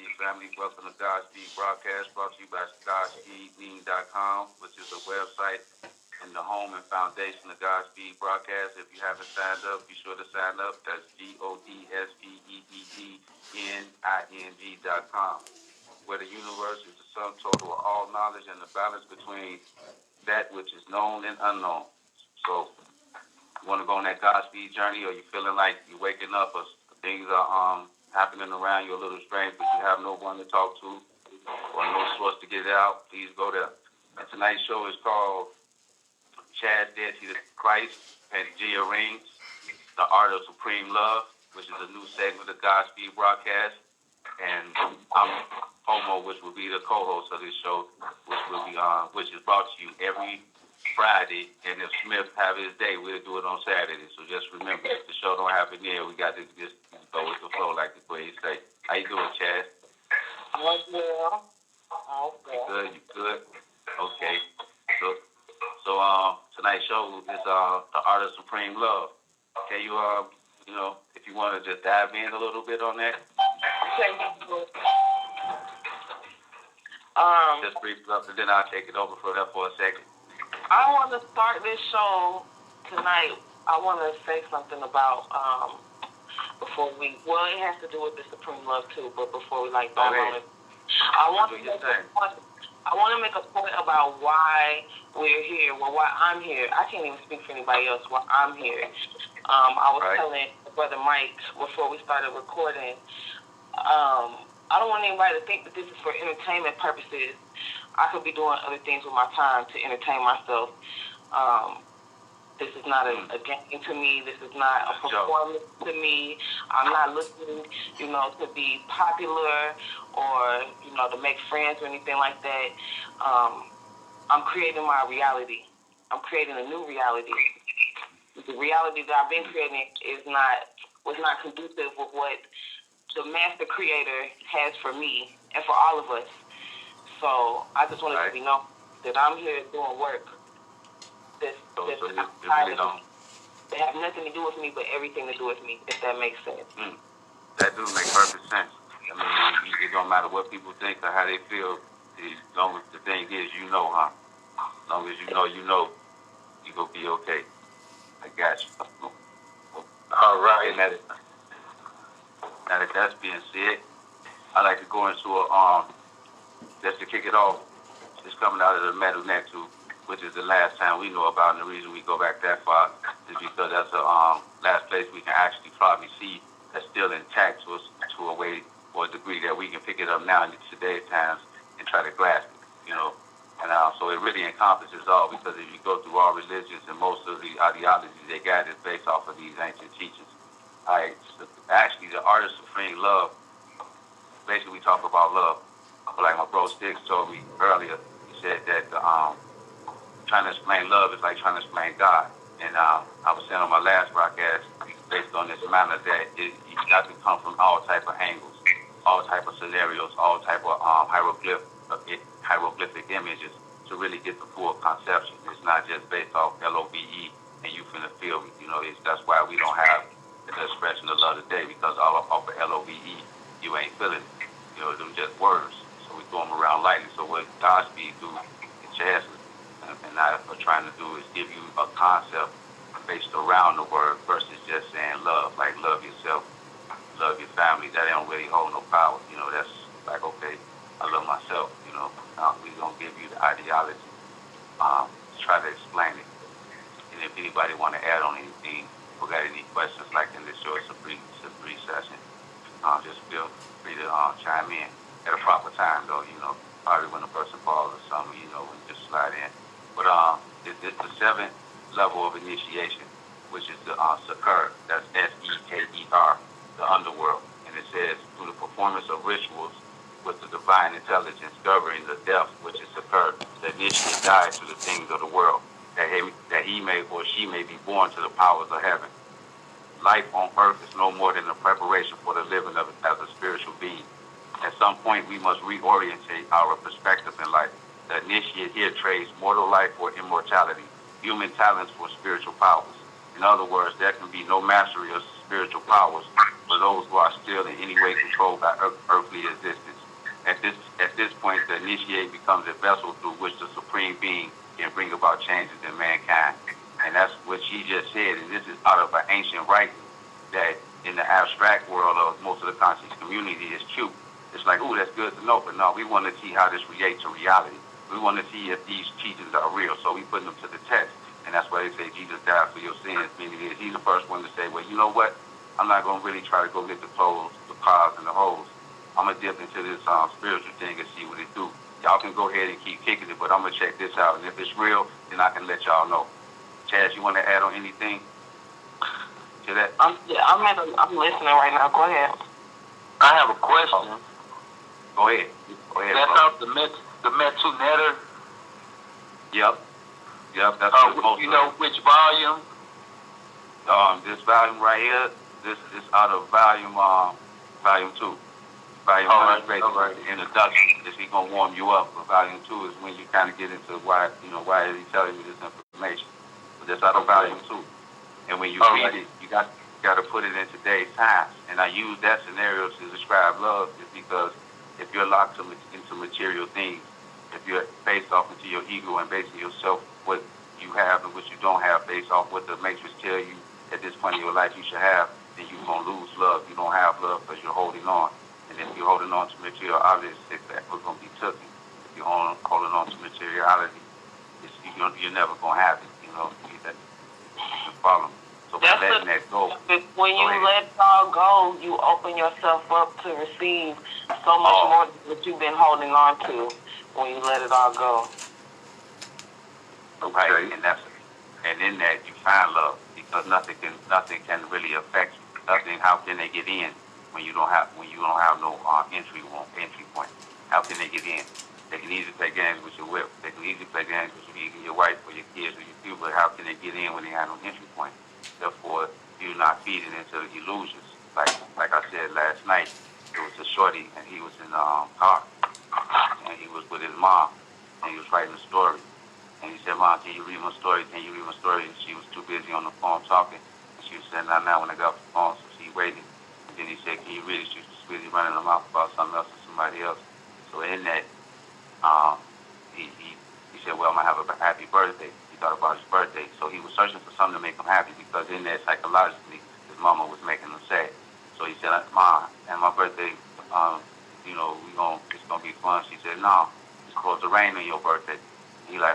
Godspeed family. Welcome to Godspeed Broadcast, brought to you by GodspeedMean.com, which is a website and the home and foundation of Godspeed Broadcast. If you haven't signed up, be sure to sign up. That's GodspeedMean.com, where the universe is the sum total of all knowledge and the balance between that which is known and unknown. So, you want to go on that Godspeed journey, or you feeling like you're waking up, or things are happening around you a little strange, but you have no one to talk to or no source to get it out, please go there. And tonight's show is called Chaz, Deity to Christ, Pangaea Rings, The Art of Supreme Love, which is a new segment of Godspeed Broadcast. And I'm Poemoe, which will be the co-host of this show, which is brought to you every Friday. And if Smith have his day, we'll do it on Saturday. So just remember, if the show don't happen there, we got to just go with the flow, like the way you say. How you doing, Chaz? I'm good. You good? You good? Okay. So tonight's show is The Art of Supreme Love. Can you if you want to just dive in a little bit on that? Just brief up, and then I'll take it over for that for a second. I want to start this show tonight. I want to say something about before we. Well, it has to do with the supreme love too. But before we dive on it, I want to make a point about why we're here. Well, why I'm here. I can't even speak for anybody else. Why I'm here. I was telling Brother Mike before we started recording. I don't want anybody to think that this is for entertainment purposes. I could be doing other things with my time to entertain myself. This is not a game to me. This is not a performance to me. I'm not looking, to be popular or, to make friends or anything like that. I'm creating my reality. I'm creating a new reality. The reality that I've been creating was not conducive with what the master creator has for me and for all of us. So I just wanted to be known that I'm here doing work that have nothing to do with me, but everything to do with me, if that makes sense. That do make perfect sense. I mean, it don't matter what people think or how they feel. As long as the thing is, huh? As long as you know, you're going to be okay. I got you. All right. Now that that's being said, I like to go into just to kick it off. It's coming out of the Metal Nectar, which is the last time we know about, and the reason we go back that far is because that's the last place we can actually probably see that's still intact to a way or a degree that we can pick it up now in today's times and try to grasp it, And so it really encompasses all, because if you go through all religions and most of the ideologies they got is based off of these ancient teachings. Actually, the art of supreme love, basically we talk about love. Like my bro Sticks told me earlier, he said that trying to explain love is like trying to explain God. And I was saying on my last broadcast, based on this manner, that you got to come from all type of angles, all type of scenarios, all type of hieroglyphic images to really get the full conception. It's not just based off LOVE and you finna feel me. That's why we don't have the expression of love today, because all off of LOVE, you ain't feeling it. Them just words. So we throw them around lightly. So what Godspeed do in Chaz and I are trying to do is give you a concept based around the word versus just saying love, like love yourself, love your family. That don't really hold no power. That's like, okay, I love myself. We gonna give you the ideology, to try to explain it. And if anybody want to add on anything, or got any questions, like in this show, it's a brief session. Just feel free to chime in at a proper time, though. Probably when a person falls or something, we just slide in. But it's the seventh level of initiation, which is the Seker. That's Seker, the underworld. And it says, through the performance of rituals with the divine intelligence governing the death, which is Seker, the initiate died to the things of the world, that he may or she may be born to the powers of heaven. Life on earth is no more than a preparation for the living of it as a spiritual being. At some point, we must reorientate our perspective in life. The initiate here trades mortal life for immortality, human talents for spiritual powers. In other words, there can be no mastery of spiritual powers for those who are still in any way controlled by earthly existence. At this point, the initiate becomes a vessel through which the Supreme Being can bring about changes in mankind. And that's what she just said, and this is out of an ancient writing that in the abstract world of most of the conscious community is cute. It's like, ooh, that's good to know, but no, we want to see how this relates to reality. We want to see if these teachings are real, so we put them to the test. And that's why they say Jesus died for your sins. Meaning he's the first one to say, well, you know what? I'm not going to really try to go get the clothes, the piles, and the holes. I'm going to dip into this spiritual thing and see what it do. Y'all can go ahead and keep kicking it, but I'm going to check this out. And if it's real, then I can let y'all know. Chaz, you want to add on anything to that? I'm listening right now. Go ahead. I have a question. Go ahead. That's out the Metu Netter. Yep, that's you know which volume? This volume right here, this is out of volume 2. Volume 1 is basically the introduction. This is gonna warm you up. But volume 2 is when you kind of get into why is he telling you this information. But that's out of volume 2. And when you read it, you got to put it in today's times. And I use that scenario to describe love is because if you're locked into material things, if you're based off into your ego and basing yourself what you have and what you don't have based off what the Matrix tell you at this point in your life you should have, then you're going to lose love. You don't have love because you're holding on. And if you're holding on to material objects, we're going to be taken. If you're holding on to materiality, you're never going to have it. You can follow me. So by letting that go. When you let it all go, you open yourself up to receive so much more than what you've been holding on to when you let it all go. Okay. Right, and in that you find love because nothing can really affect you. Nothing. How can they get in when you don't have no entry point? How can they get in? They can easily play games with your whip. They can easily play games with your wife or your kids or your people. But how can they get in when they have no entry point? Therefore, you're not feeding into illusions. Like I said last night, there was a shorty and he was in car and he was with his mom and he was writing a story. And he said, Mom, can you read my story? Can you read my story? And she was too busy on the phone talking. And she was saying, now when I got off the phone, so she waited. And then he said, can you read it? She was just busy running her mouth about something else or somebody else. So in that, he said, well, I'm going to have a happy birthday. He thought about his birthday. So he was searching for something to make him happy because in that psychologically, his mama was making him sad. So he said, Mom, and my birthday, it's going to be fun. She said, no, it's supposed to rain on your birthday. He like,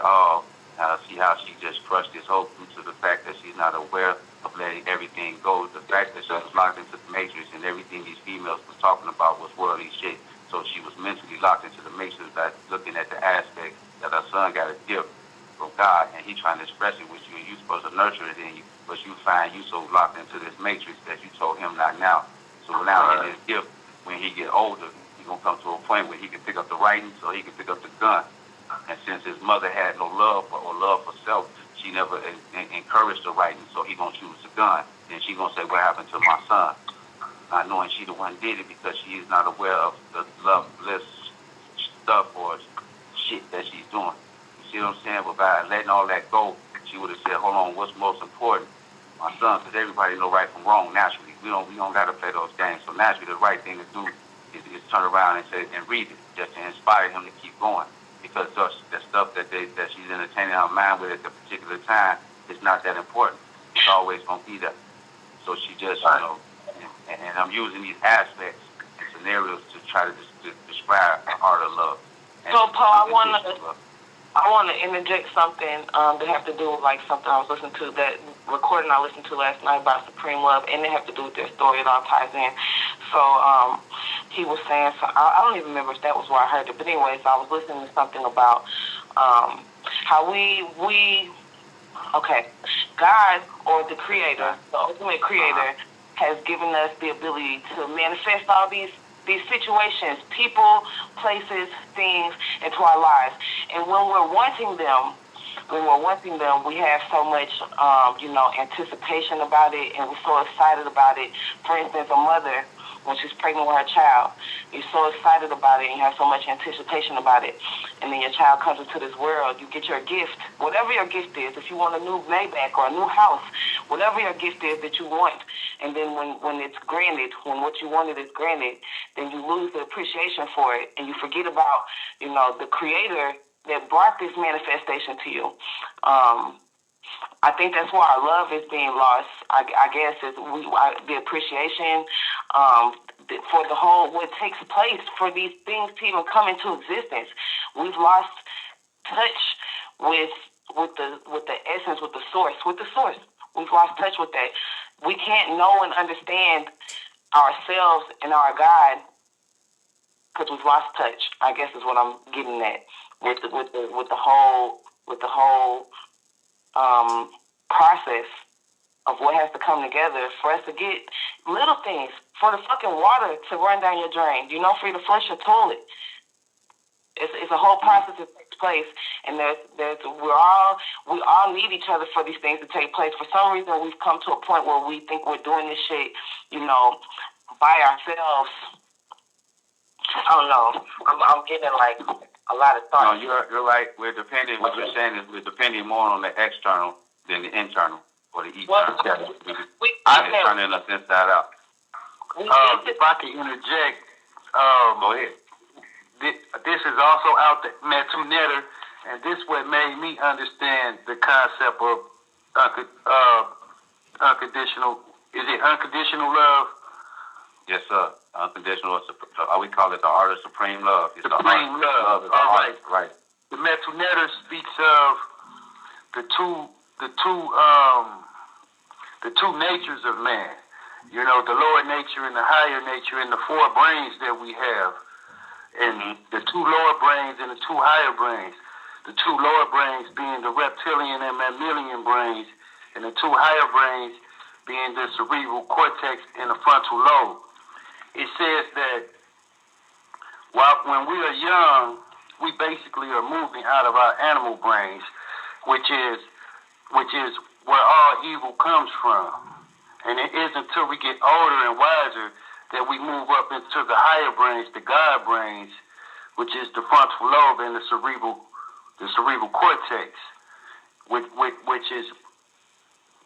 see how she just crushed his hope due to the fact that she's not aware of letting everything go. The fact that she was locked into the Matrix and everything these females was talking about was worldly shit. So she was mentally locked into the Matrix by looking at the aspect that her son got a gift from God and he trying to express it with you and you supposed to nurture it in you, but you find you so locked into this Matrix that you told him not now. So now in his gift, when he get older, he's going to come to a point where he can pick up the writing so he can pick up the gun. And since his mother had no love for self, she never encouraged the writing, so he gonna choose the gun. Then she gonna say, what happened to my son? Not knowing she the one did it because she is not aware of the love, bliss stuff or shit that she's doing. You see what I'm saying? But by letting all that go, she would have said, hold on, what's most important? My son, because everybody know right from wrong naturally. We don't gotta play those games. So naturally the right thing to do is turn around and say and read it, just to inspire him to keep going. Because the stuff that she's entertaining her mind with at the particular time is not that important. It's always going to be there. So she just, and I'm using these aspects and scenarios to try to describe the art of love. So, Paul, I want to interject something that have to do with like something I was listening to, that recording I listened to last night about Supreme Love, and it have to do with their story. It all ties in. So he was saying, I don't even remember if that was where I heard it, but anyways, I was listening to something about how God or the Creator, the ultimate Creator, has given us the ability to manifest all these situations, people, places, things into our lives. And when we're wanting them, we have so much, anticipation about it, and we're so excited about it. For instance, a mother when she's pregnant with her child. You're so excited about it and you have so much anticipation about it. And then your child comes into this world. You get your gift, whatever your gift is. If you want a new Maybach or a new house, whatever your gift is that you want. And then when it's granted, when what you wanted is granted, then you lose the appreciation for it. And you forget about, the creator that brought this manifestation to you. I think that's why our love is being lost. I guess is the appreciation for the whole what takes place for these things to even come into existence. We've lost touch with the essence, with the source. We've lost touch with that. We can't know and understand ourselves and our God because we've lost touch. I guess is what I'm getting at with the whole process of what has to come together for us to get little things, for the fucking water to run down your drain, for you to flush your toilet. It's a whole process that takes place, and we all need each other for these things to take place. For some reason, we've come to a point where we think we're doing this shit, by ourselves. I don't know. I'm getting like a lot of thoughts. No, you're right. What you're saying is we're depending more on the external than the internal or the eternal. It's turning us inside out. If I can interject, go ahead. This is also out the Metu Netter, and this what made me understand the concept of unconditional. Is it unconditional love? Yes, sir. Unconditional. We call it the art of supreme love. It's supreme love. All right. Right. The Metu Netter speaks of the two natures of man. The lower nature and the higher nature, and the four brains that we have, and the two lower brains and the two higher brains. The two lower brains being the reptilian and mammalian brains, and the two higher brains being the cerebral cortex and the frontal lobe. It says that when we are young, we basically are moving out of our animal brains, which is where all evil comes from. And it isn't until we get older and wiser that we move up into the higher brains, the God brains, which is the frontal lobe and the cerebral cortex, which is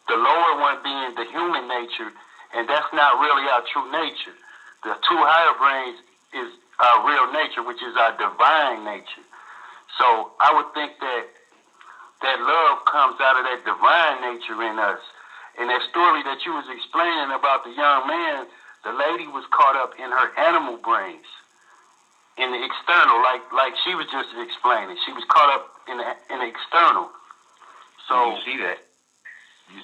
the lower one being the human nature, and that's not really our true nature. The two higher brains is our real nature, which is our divine nature. So I would think that love comes out of that divine nature in us. And that story that you was explaining about the young man, the lady was caught up in her animal brains, in the external, like she was just explaining. She was caught up in the external. So you see that.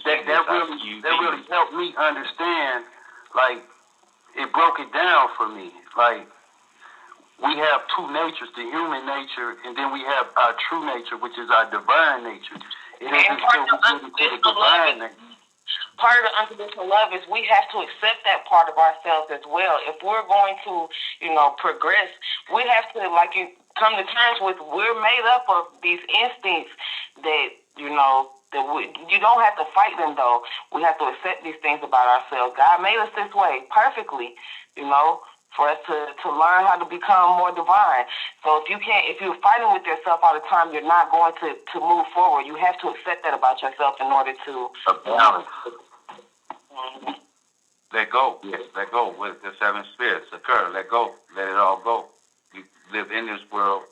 That really helped me understand. Like, it broke it down for me. Like, we have two natures, the human nature, and then we have our true nature, which is our divine nature. It isn't until we get into the divine nature. Part of the unconditional love is we have to accept that part of ourselves as well. If we're going to, progress, we have to, come to terms with we're made up of these instincts that, you don't have to fight them, though. We have to accept these things about ourselves. God made us this way perfectly, for us to learn how to become more divine. So if you're fighting with yourself all the time, you're not going to move forward. You have to accept that about yourself in order to let go. Yes, let go. With the seven spirits occur, let go. Let it all go. You live in this world,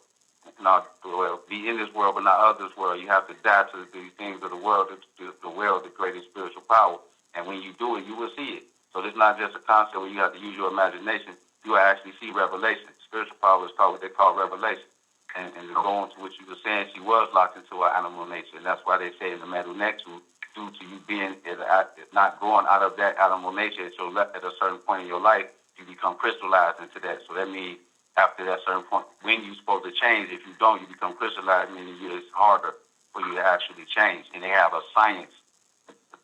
be in this world, but not of this world. You have to die to the things of the world, the greatest spiritual power. And when you do it, you will see it. So this is not just a concept where you have to use your imagination. You will actually see revelation. Spiritual power is called what they call revelation. And to go on to what you were saying, she was locked into her animal nature. And that's why they say in the Metu Netter, due to you being not going out of that animal nature, so at a certain point in your life, you become crystallized into that. So that means after that certain point, when you're supposed to change, if you don't, you become crystallized, meaning it's harder for you to actually change. And they have a science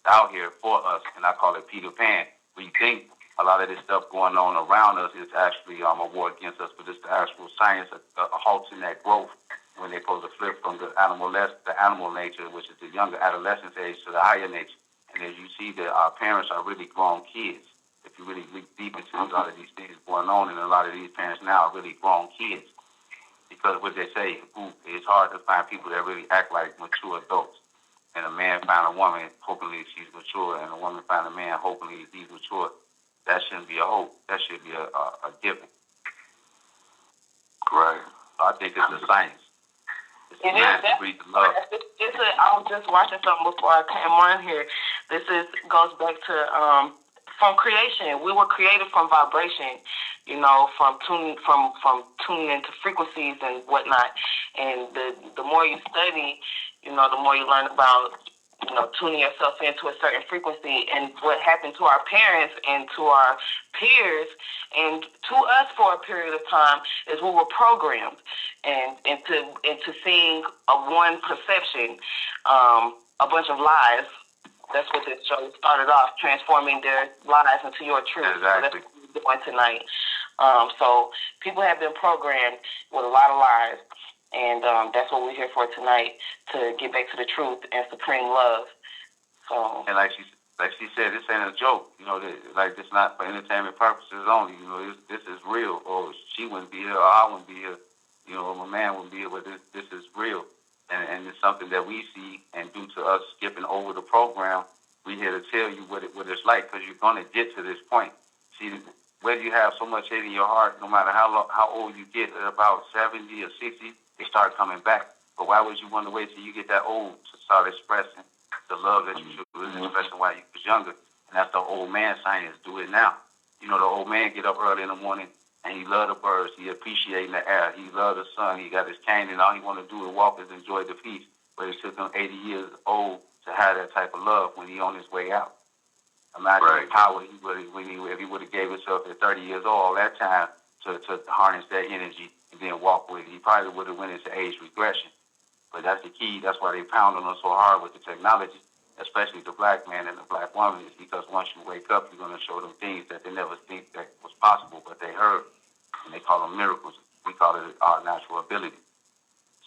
out here for us, and I call it Peter Pan. We think a lot of this stuff going on around us is actually a war against us, but it's the actual science halting that growth when they're supposed to flip from the animal nature, which is the younger adolescence age, to the higher nature. And as you see that our parents are really grown kids. If you really look deep into a lot of these things going on, and a lot of these parents now are really grown kids. Because what they say, it's hard to find people that really act like mature adults. And a man find a woman, hopefully she's mature, and a woman find a man, hopefully he's mature. That shouldn't be a hope. That should be a given. Right. I think it's a science. It's It a man to breathe the love. I was just watching something before I came on here. This goes back to from creation. We were created from vibration, from tuning into frequencies and whatnot. And the more you study, the more you learn about, tuning yourself into a certain frequency. And what happened to our parents and to our peers and to us for a period of time is we were programmed into seeing one perception, a bunch of lies. That's what this show started off, transforming their lies into your truth. Exactly. So that's what we're doing tonight. So people have been programmed with a lot of lies, and that's what we're here for tonight, to get back to the truth and supreme love. So. And like she said, this ain't a joke. Like it's not for entertainment purposes only. This is real. Or she wouldn't be here, or I wouldn't be here. Or my man wouldn't be here. But this is real. And it's something that we see, and due to us skipping over the program, we're here to tell you what it's like, because you're going to get to this point. See, whether you have so much hate in your heart, no matter how old you get, at about 70 or 60, they start coming back. But why would you want to wait till you get that old to start expressing the love that you should be expressing while you was younger? And that's the old man science. Do it now. The old man get up early in the morning, and he love the birds. He appreciating the air. He love the sun. He got his cane, and all he want to do is walk and enjoy the peace. But it took him 80 years old to have that type of love when he on his way out. Imagine the power if he would have gave himself at 30 years old all that time to harness that energy and then walk with it. He probably would have went into age regression. But that's the key. That's why they pound on us so hard with the technology, especially the black man and the black woman, is because once you wake up, you're going to show them things that they never think that was possible, but they heard. And they call them miracles. We call it our natural ability.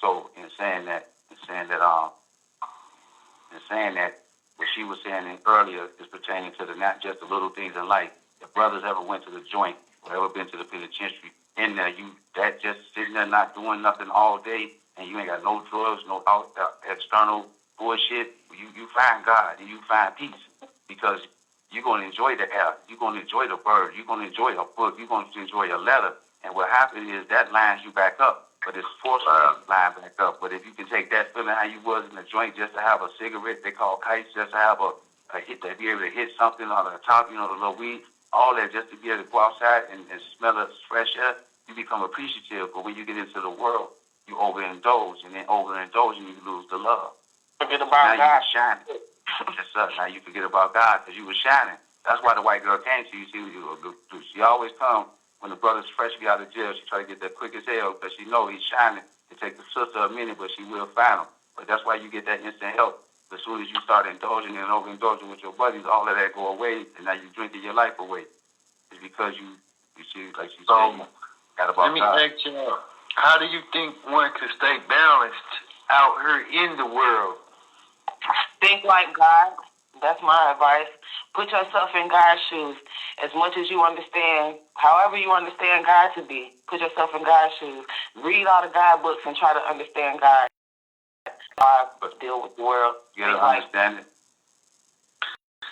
So in saying that, what she was saying earlier is pertaining to not just the little things in life. If brothers ever went to the joint or ever been to the penitentiary, in there, that just sitting there not doing nothing all day, and you ain't got no drugs, no external bullshit, you find God and you find peace, because you're going to enjoy the air, you're going to enjoy the bird, you're going to enjoy a book, you're going to enjoy a letter. And what happens is that lines you back up, but it's forceful line back up. But if you can take that feeling how you was in the joint just to have a cigarette, they call kites, just to have a hit, to be able to hit something on the top, the little weed, all that, just to be able to go outside and smell the fresh air, you become appreciative. But when you get into the world, you overindulge, and then overindulging, you lose the love. Forget about now God. You shining. Yes, sir. Now you forget about God because you were shining. That's why the white girl came to you. She always come when the brother's freshly out of jail. She try to get that quick as hell because she know he's shining. It takes the sister a minute, but she will find him. But that's why you get that instant help. As soon as you start indulging and overindulging with your buddies, all of that go away, and now you're drinking your life away. It's because you see, like she said, you got about let me God. ask you, how do you think one could stay balanced out here in the world? Think like God. That's my advice. Put yourself in God's shoes. As much as you understand, however you understand God to be, put yourself in God's shoes. Read all the God books and try to understand God. Deal with the world. You gotta understand it.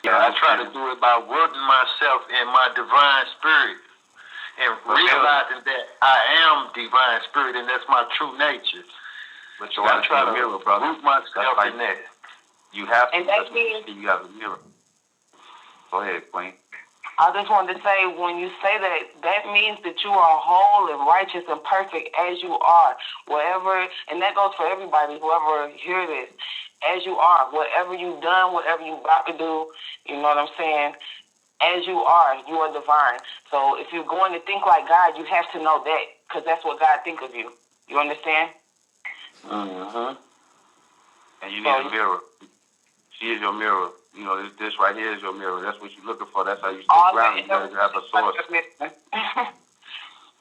Yeah, I try to do it by rooting myself in my divine spirit and realizing that I am divine spirit and that's my true nature. But you gotta try to mirror, brother. Root myself in that. You have to. And that means you have a mirror. Go ahead, Queen. I just wanted to say, when you say that, that means that you are whole and righteous and perfect as you are. Whatever, and that goes for everybody, whoever hear this, as you are. Whatever you've done, whatever you're about to do, you know what I'm saying? As you are divine. So if you're going to think like God, you have to know that, because that's what God think of you. You understand? Mm-hmm. And you need a mirror. She is your mirror. You know, this right here is your mirror. That's what you're looking for. That's how you stay grounded. You got to have a source.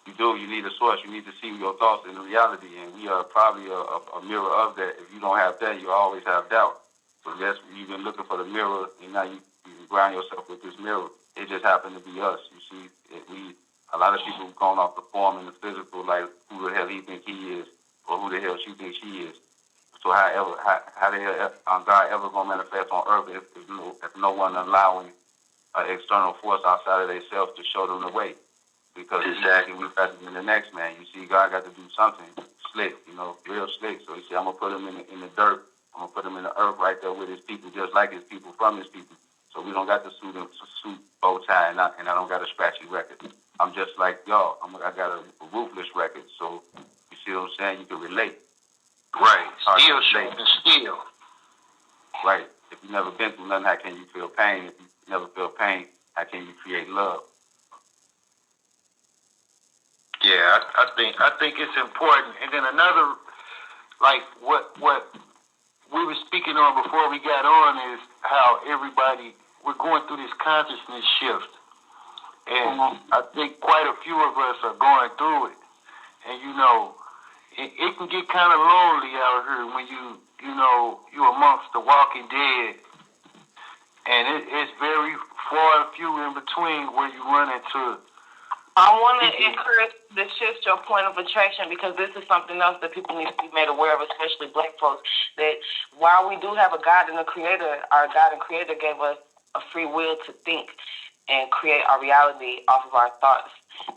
You do. You need a source. You need to see your thoughts in reality. And we are probably a mirror of that. If you don't have that, you always have doubt. So that's, you've been looking for the mirror, and now you ground yourself with this mirror. It just happened to be us. You see, a lot of people have gone off the form and the physical, like who the hell he think he is, or who the hell she thinks she is. So how the hell God ever gonna manifest on earth if no one allowing an external force outside of themselves to show them the way? Because exactly we better than the next man. You see, God got to do something slick, real slick. So you see, I'm gonna put him in the dirt. I'm gonna put him in the earth right there with his people, just like his people from his people. So we don't got the suit, bow tie, and I don't got a scratchy record. I'm just like y'all. I got a ruthless record. So you see what I'm saying? You can relate. Right. Still shaping still. Right. If you never been through nothing, how can you feel pain? If you never feel pain, how can you create love? Yeah, I think it's important. And then another, like what we were speaking on before we got on is how we're going through this consciousness shift. And I think quite a few of us are going through it. And it can get kind of lonely out here when you amongst the walking dead. And it's very far and few in between where you run into. I want to encourage to shift your point of attraction, because this is something else that people need to be made aware of, especially black folks, that while we do have a God and a creator, our God and creator gave us a free will to think and create our reality off of our thoughts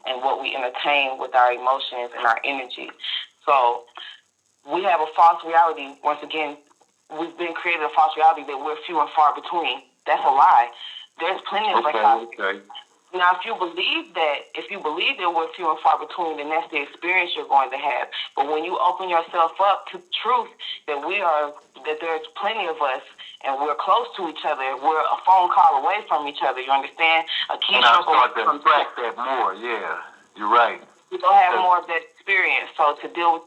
and what we entertain with our emotions and our energy. So we have a false reality. Once again, we've been created a false reality that we're few and far between. That's a lie. There's plenty of Okay. Now, if you believe that we're few and far between, then that's the experience you're going to have. But when you open yourself up to truth that there's plenty of us and we're close to each other, we're a phone call away from each other. You understand? And I start to track that more. Yeah, you're right. You don't have more of that experience. So to deal with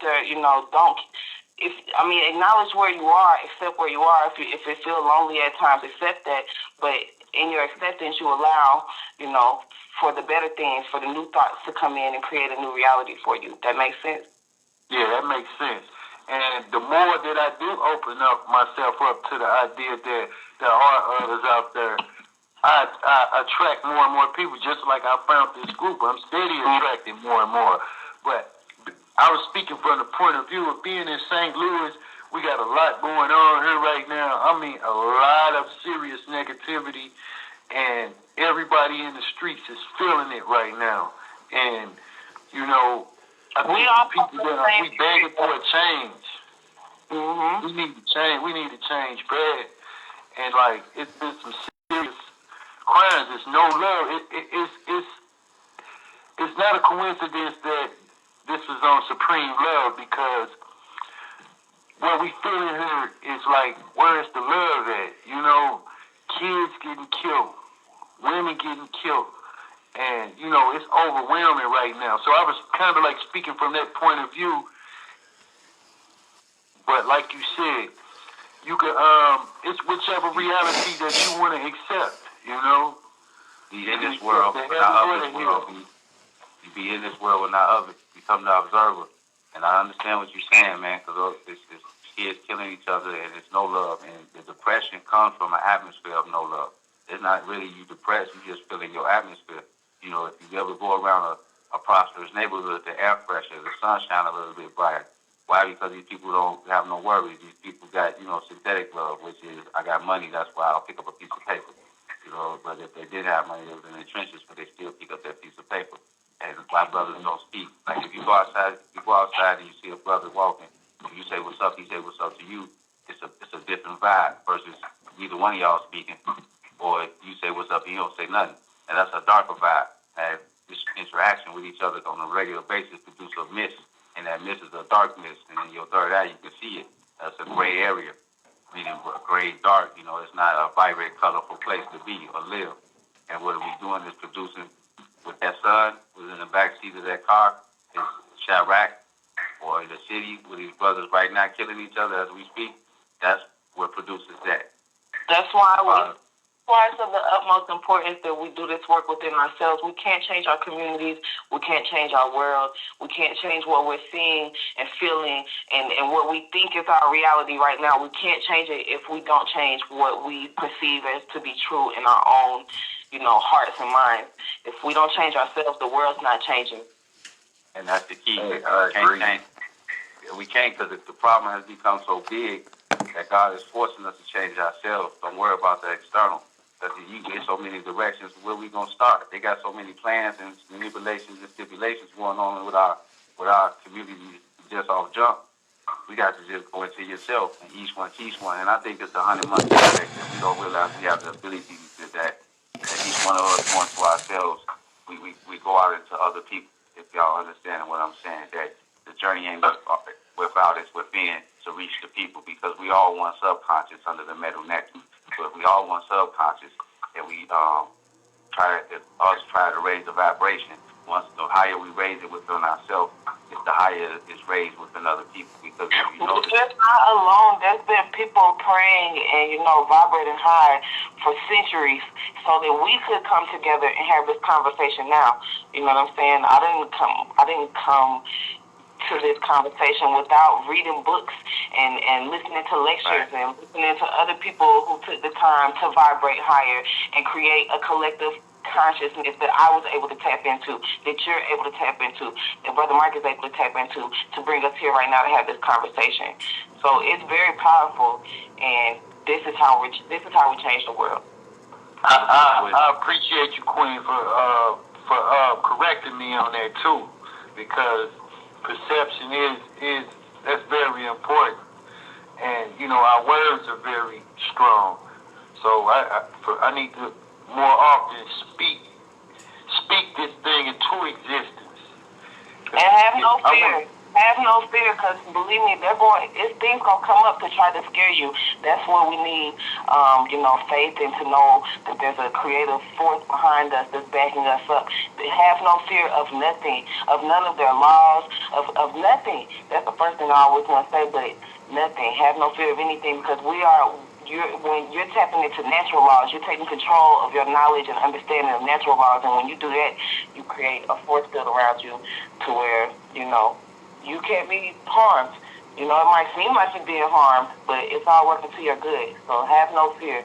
acknowledge where you are, accept where you are. If it feels lonely at times, accept that. But in your acceptance, you allow, for the better things, for the new thoughts to come in and create a new reality for you. That makes sense? Yeah, that makes sense. And the more that I do open up myself up to the idea that there are others out there, I attract more and more people, just like I found this group. I'm steady attracting more and more. But I was speaking from the point of view of being in St. Louis. We got a lot going on here right now. I mean, a lot of serious negativity, and everybody in the streets is feeling it right now. And, I think people we begging for a change. Mm-hmm. We need to change. We need to change bad. And, it's been some serious crimes. It's no love. It's not a coincidence that this is on Supreme Love, because what we feeling here is where's the love at? Kids getting killed, women getting killed, and it's overwhelming right now. So I was kind of speaking from that point of view. But like you said, you can it's whichever reality that you want to accept. Be in this world, but not of this world. You be in this world, but not of it. Become the observer. And I understand what you're saying, man, because it's kids killing each other, and it's no love. And the depression comes from an atmosphere of no love. It's not really you depressed, you just feeling your atmosphere. If you ever go around a prosperous neighborhood, the air fresher, the sunshine a little bit brighter. Why? Because these people don't have no worries. These people got, synthetic love, which is, I got money, that's why I'll pick up a piece of paper. But if they did have money, they was in the trenches, but they still pick up that piece of paper. And why brothers don't speak. If you go outside and you see a brother walking, if you say what's up, he say what's up to you, it's a different vibe versus neither one of y'all speaking. Or if you say what's up and you don't say nothing. And that's a darker vibe. And this interaction with each other on a regular basis produces a mist. And that mist is a dark mist. And in your third eye, you can see it. That's a gray area. Meaning gray, dark, it's not a vibrant, colorful place to be or live. And what we doing is producing with that son who's in the back seat of that car is Chirac, or in the city with these brothers right now killing each other as we speak. That's what produces that. That's why why it's of the utmost importance that we do this work within ourselves. We can't change our communities. We can't change our world. We can't change what we're seeing and feeling and what we think is our reality right now. We can't change it if we don't change what we perceive as to be true in our own, hearts and minds. If we don't change ourselves, the world's not changing. And that's the key. Hey, We can't because the problem has become so big that God is forcing us to change ourselves. Don't worry about the external. Because you get so many directions, where we going to start? They got so many plans and manipulations and stipulations going on with our community just off jump. We got to just go into yourself and each one teach one. And I think it's the 100-month effect that we don't realize we have the ability to do that each one of us going to ourselves, we go out into other people. If y'all understand what I'm saying, that the journey ain't without, it's within to reach the people, because we all want subconscious under the metal necklace. So if we all want subconscious, and we try to raise the vibration. Once the higher we raise it within ourselves, the higher it's raised within other people. Because if you notice, just not alone. There's been people praying and vibrating high for centuries, so that we could come together and have this conversation now. You know what I'm saying? I didn't come to this conversation without reading books and listening to lectures and listening to other people who took the time to vibrate higher and create a collective consciousness that I was able to tap into, that you're able to tap into, that Brother Mark is able to tap into, to bring us here right now to have this conversation. So it's very powerful, and this is how we change the world. I appreciate you, Queen, for correcting me on that too, because perception is that's very important, and our words are very strong. So I need to more often speak this thing into existence. And have no fear. Have no fear, because believe me, things gonna come up to try to scare you. That's what we need, faith, and to know that there's a creative force behind us that's backing us up. They have no fear of nothing, of none of their laws, of nothing. That's the first thing I always want to say, but nothing. Have no fear of anything, because when you're tapping into natural laws, you're taking control of your knowledge and understanding of natural laws, and when you do that, you create a force field around you to where, you can't be harmed. It might seem like you're being harmed, but it's all working to your good. So have no fear.